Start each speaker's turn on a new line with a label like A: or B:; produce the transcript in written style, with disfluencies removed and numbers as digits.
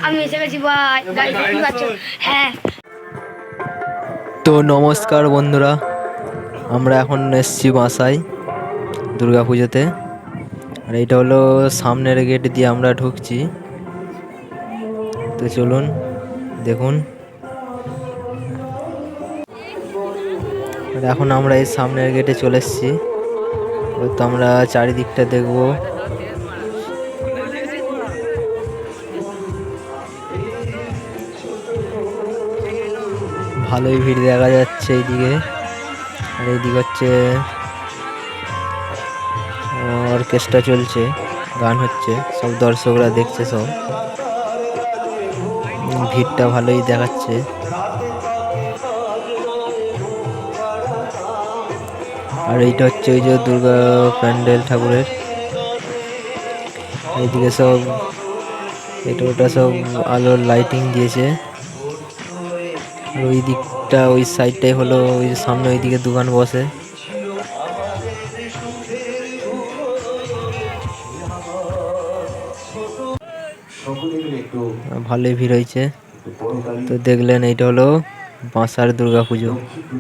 A: আমি এসে গেছি ভাই, দেখতে পাচ্ছ? হ্যাঁ।
B: তো নমস্কার বন্ধুরা, আমরা এখন এসছি বাসায় দুর্গা পুজোতে। আর এইটা হলো সামনের গেট দিয়ে আমরা ঢুকছি। তো চলুন দেখুন। আর এখন আমরা এই সামনের গেটে চলে এসছি। তো আমরা চারিদিকটা দেখবো। ভালোই ভিড় দেখা যাচ্ছে এইদিকে। আর এইদিকে হচ্ছে অর্কেস্ট্রা চলছে, গান হচ্ছে, সব দর্শকরা দেখছে সব। ভিড়টা ভালোই দেখাচ্ছে। আর এইটা হচ্ছে ওই যে দুর্গা প্যান্ডেল ঠাকুরের। এইদিকে সব এটা ওটা সব আলোর লাইটিং দিয়েছে। আর ওই দিকটা ওই সাইডটাই হলো ওই সামনে ওইদিকে দোকান বসে। ভালোই ভিড় হয়েছে। তো দেখলেন এইটা হলো বাঁসার দুর্গা পুজো।